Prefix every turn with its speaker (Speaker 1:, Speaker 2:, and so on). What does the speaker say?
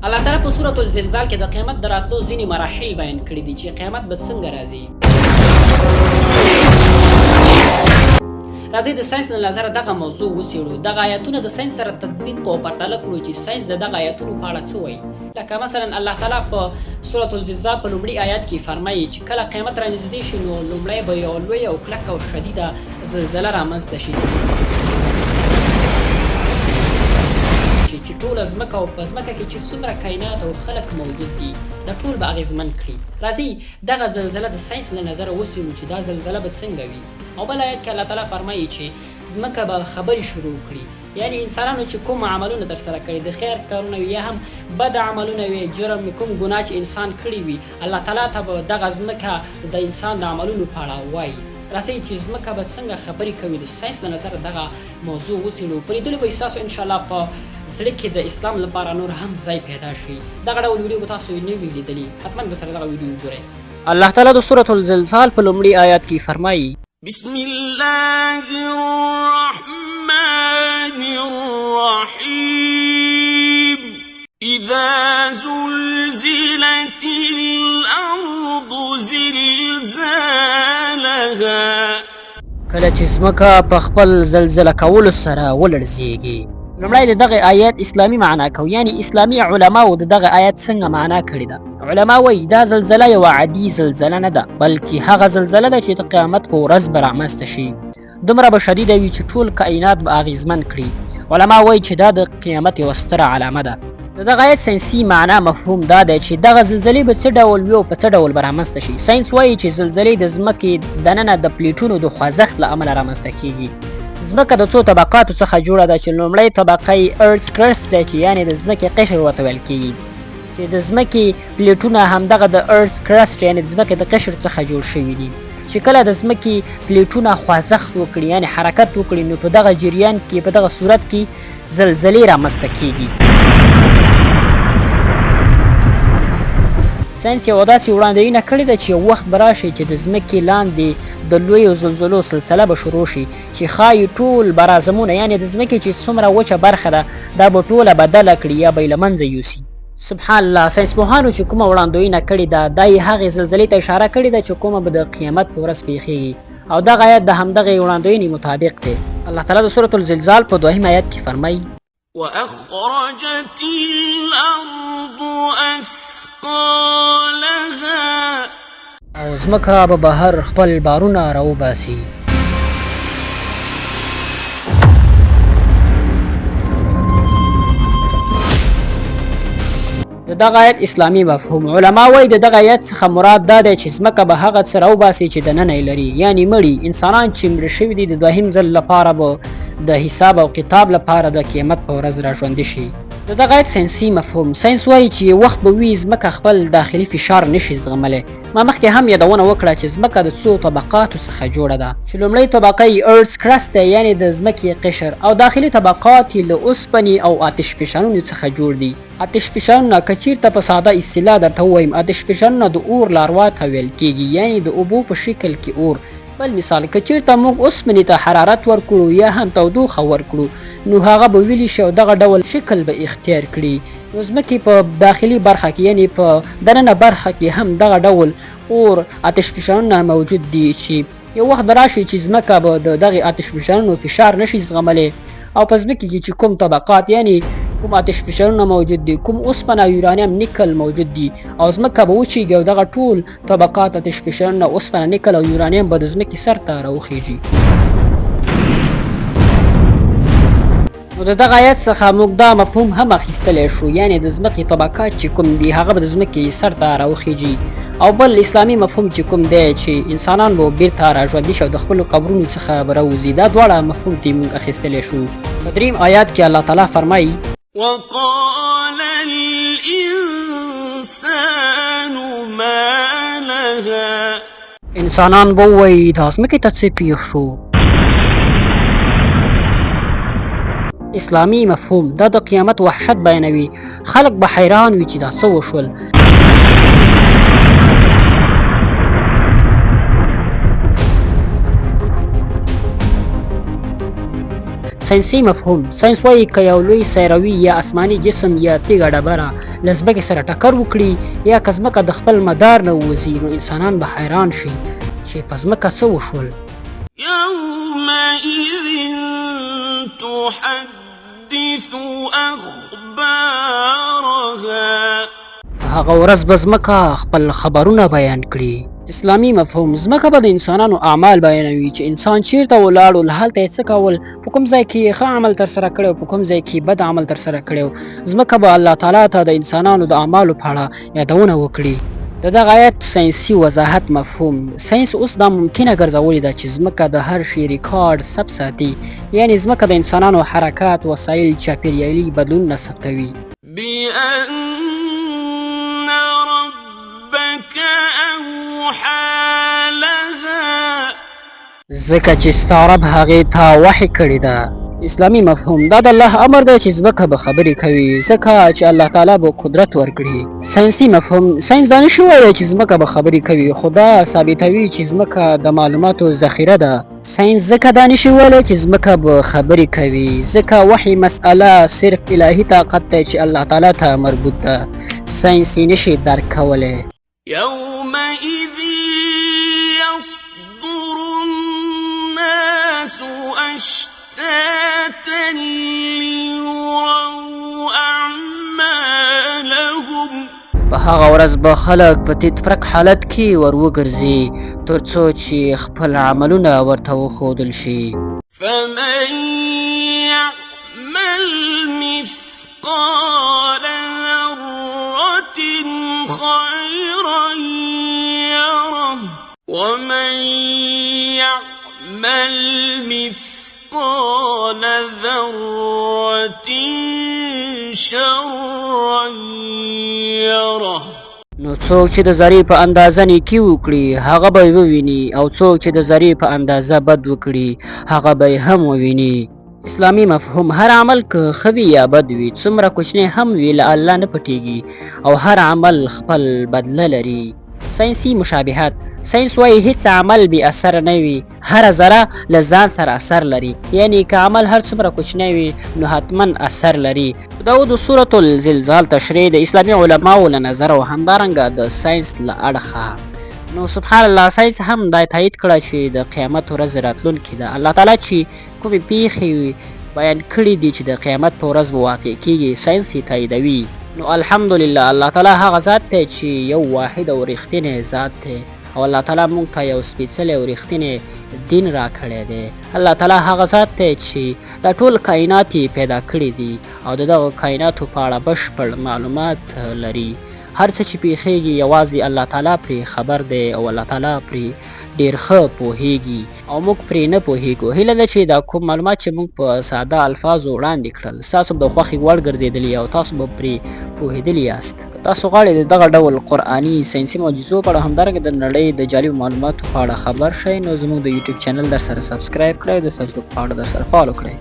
Speaker 1: الله تعالی په سورة الزلزال کې د قیامت د راتلو ځینې مراحل بیان کړي دي چې قیامت به څنګه راځي. راځئ د ساینس له نظره دغه موضوع وڅېړو. دغه آیاتونه د ساینس سره تطبیق او پرتله کړو چې ساینس د دغه آیاتونو په اړه څه وایي. لکه مثلا الله تعالی په سورة الزلزال په لومړي آیات کې فرمایي چې کله قیامت رانږدې شي نو لومړی به یوه لویه او کلکه او شدیده زلزله رامنځته شي چې ټوله ځمکه او په ځمکه کې چې څومره کائنات او خلق موجود دي دا ټول به اغېزمن کړي. راځئ دغه زلزله د ساینس له نظره وڅېړو چې دا زلزله به څنګه وي. او بل آیت کې الله تعالی فرمایي چې ځمکه به خبرې شروع کړي، یعنی انسانانو چې کوم عملونه ترسره کړي د خیر کارونه وي یا هم بد عملونه وي، جرم کوم ګناه چې انسان کړی وي، الله تعالی ته به دغه ځمکه د انسان د عملونو په اړه وایي. راځئ چې ځمکه به څنګه خبرې کوي د ساینس له نظره دغه موضوع وڅېړو. په لیدلو به ستاسو انشاءالله په زړه کې د اسلام لپاره نور هم ځای پیدا شي. دغه ډول ویډیو به تاسو نه وي لیدلي، حتما به سره دغه ویډیو وګورئ. الله تعالی د سورة الزلزال په لومړي آیات کې فرمایي:
Speaker 2: بسم الله الرحمن الرحيم إذا زلزلت الأرض زلزالها
Speaker 1: کله چې ځمکه په خپل زلزله کولو سره ولړزېږي. لومړی د دغه آیات اسلامي معنا کوو، یعنی اسلامي علماو د دغه آیات څنګه معنا کړې ده. علما وایي دا زلزله یوه عادي زلزله نه ده، بلکې هغه زلزله ده چې د قیامت په ورځ به رامنځته شي. دومره به شدیده وي چې ټول کائنات به اغېزمن کړي. علما وایي چې دا د قیامت یوه ستره علامه ده. د دغه آیت ساینسي معنا مفهوم دا دی چې دغه زلزلې به څه ډول وي او په څه ډول به رامنځته شي. ساینس وایي چې زلزلې د ځمکې دننه د پلیټونو د خوځښت له امله رامنځته کیږي. ځمکه د څو طبقاتو څخه جوړه ده چې لومړی طبقه یې ارث کرست دی چې یعنې د ځمکې قشر ورته ویل کیږي، چې د ځمکې پلیټونه همدغه د ارث کرست یعنې د ځمکې د قشر څخه جوړ شوي دي. چې کله د ځمکې پلیټونه خوځښت وکړي یعنې حرکت وکړي نو په دغه جریان کې په دغه صورت کې زلزلې رامنځته کیږي. ساینس یوه داسې وړاندوینه کړې ده چې یو وخت به راشي چې د ځمکې لاندې د لویو زلزلو سلسله به شروع شي چې ښایي ټول برازمونه یعنې د ځمکې چې څومره وچه برخه ده دا به ټوله بدله کړي یا به یې له منځه یوسي. سبحان الله، ساینسپوهانو چې کومه وړاندوینه کړې ده دا یې هغې زلزلې ته اشاره کړې ده چې کومه به د قیامت په ورځ پېښېږي، او دغه آیت د همدغې وړاندوینې مطابق دی. الله تعالی د سورة الزلزال په دوهم آیت کې فرمایي:
Speaker 2: وأخرجت الأرض أثقالها
Speaker 1: او ځمکه به بهر خپل بارونه راوباسي. د دغه آیت اسلامي مفهوم علما وایي د دغه آیت څخه مراد دا دی چې ځمکه به هغه څه راوباسي چې دننه یې لري، یعنې مړي انسانان چې مړه شوي دي د دوهم ځل لپاره به د حساب او کتاب لپاره د قیامت په ورځ راژوندي شي. د دغه آیت ساینسي مفهوم ساینس وایي چې یو وخت به وي ځمکه خپل داخلي فشار نشي زغملی. ما مخکې هم یادونه وکړه چې ځمکه د څو طبقاتو څخه جوړه ده چې لومړی طبقه یې ارث کرست دی یعنې د ځمکې قشر، او داخلي طبقات یې له اوسپنې او آتش فشانونو څخه جوړ دي. آتش فشانونه که چیرته په ساده اصطلاح درته ووایم، آتش فشانونه د اور لاروا ته ویل کیږي، یعنې د اوبو په شکل کې اور. بل مثال که چیرته موږ اوسپنې ته حرارت ورکړو یا هم تودوخه ورکړو نو هغه به ویلې شي او دغه ډول شکل به اختیار کړي. نو ځمکې په داخلي برخه کې یعنې په دننه برخه کې هم دغه ډول اور آتش فشانونه موجود دي چې یو وخت به راشي چې ځمکه به د دغې آتش فشانونو فشار نشي زغملی، او په ځمکې کې چې کوم طبقات یعنې کوم آتش فشانونه موجود دي، کوم اوسپنه یورانیم نیکل موجود دي، او ځمکه به وچیږي او دغه ټول طبقات آتش فشانونه اوسپنه نیکل او یورانیم به د ځمکې سر ته راوخیږي. نو د دغه آیت څخه موږ دا مفهوم هم اخیستلی شو، یعنې د ځمکې طبقات چې کوم دي هغه به د ځمکې سر ته راوخیږي. او بل اسلامي مفهوم چې کوم دی چې انسانان به بیرته راژوندي شي او د خپلو قبرونو څخه به راوځي، دا دواړه مفهوم ته موږ اخیستلی شو. په دریم آیات کې الله تعالی فرمایي:
Speaker 2: وقال الإنسان ما لها
Speaker 1: انسانان به ووایي دا ځمکې ته څه پېښ شو. اسلامي مفهوم دا د قیامت وحشت بیانوي. خلک به حیران وي چې دا څه وشول. ساینسي مفهوم. ساینس وایي که یو لوی سیروي یا آسماني جسم یا تیږه ډبره له ځمکې سره ټکر وکړي یا که ځمکه د خپل مدار نه ووځي، نو انسانان به حیران شي چې په ځمکه څه وشول.
Speaker 2: يومئذ تحدث أخبارها
Speaker 1: هغه ورځ به ځمکه خپل خبرونه بیان کړي. اسلامي مفهوم. ځمکه به د انسانانو اعمال بیانوي چې انسان چیرته ولاړ، هلته یې څه کول، په کوم ځای کې یې ښه عمل ترسره کړی او په کوم ځای کې بد عمل ترسره کړی. ځمکه به الله تعالی ته د انسانانو د اعمالو په اړه یادونه وکړي. د دغه آیت ساینسي وضاحت مفهوم. ساینس اوس دا ممکنه ګرځولې ده چې ځمکه د هر شي ریکارډ ثبت ساتي، یعنې ځمکه د انسانانو حرکات، وسایل، چاپیریالي بدلونونه ثبتوي.
Speaker 2: بأن ربك أوحى لها
Speaker 1: ځکه چې ستا رب هغې ته وحي کړې ده. اسلامي مفهوم. دا د الله امر دی چې ځمکه به خبرې کوي، ځکه چې الله تعالی به قدرت ورکړي. ساینسي مفهوم. ساینس دا نشي ویلی چې ځمکه به خبرې کوي، خو دا ثابتوي چې ځمکه د معلوماتو ذخیره ده. ساینس ځکه دا نشي ویلی چې ځمکه به خبرې کوي، ځکه وحي مسئله صرف الهي طاقت دی چې الله تعالی ته مربوط ده. ساینس یې نشي درک کولی.
Speaker 2: يومئذ يصدر الناس أشتاتا ليروا أعمالهم
Speaker 1: په هغه ورځ به خلک په تیتپرک حالت کې ور وګرځي تر څو چې خپل عملونه ورته وښودل شي.
Speaker 2: فمن يعمل مثقال ذرة خيرا يره ومن يعمل مثقال ذرة شرا يره.
Speaker 1: نو څوک چې د ذرې په اندازه نیکي وکړي هغه به یې وویني، او څوک چې د ذرې په اندازه بد وکړي هغه به یې هم وویني. اسلامي مفهوم. هر عمل که ښه وي یا بد وي، څومره کوچنی هم وي، له الله نه پټیږي او هر عمل خپل بدله لري. ساینسي مشابهت. ساینس وایي هیڅ عمل بې اثر نه وي، هره ذره له ځان سره اثر لري، یعنې که عمل هر څومره کوچنی وي نو حتما اثر لري. دا د سورة الزلزال تشریح د اسلامي علماو له نظره او همدارنګه د ساینس له اړخه. نو سبحان الله، ساینس هم دا تایید کړه چې د قیامت ورځ راتلونکې ده. الله تعالی چې کومې پیښې بیان کړي دي چې د قیامت په ورځ به واقع کیږي، ساینس یې تاییدوي. نو الحمدلله الله تعالی هغه ذات دی چې یو واحد او رښتینی ذات دی، او الله تعالی موږ ته یو سپېڅلی او رښتینی دین را کړی دی. الله تعالی هغه ذات دی چې دا ټول کائنات یې پیدا کړي دي او د دغو کائناتو په اړه بشپړ معلومات لري. هر څه چې پیښیږي یوازې الله تعالی پرې خبر دی او الله تعالی پرې ډېر ښه پوهیږي او موږ پرې نه پوهیږو. هیله ده چې دا کوم معلومات چې موږ په ساده الفاظو وړاندې کړل ستاسو د خوښې وړ ګرځېدلي او تاسو به پرې پوهېدلي یاست. که تاسو غواړئ د دغه ډول قرآني ساینسي معجزو په اړه همدارنګه د نړۍ د جالبو معلوماتو په اړه خبر شئ، نو زموږ د یوټیوب چینل در سره سبسکرایب کړئ، د فیسبوک په اړه در سره فالو کړئ.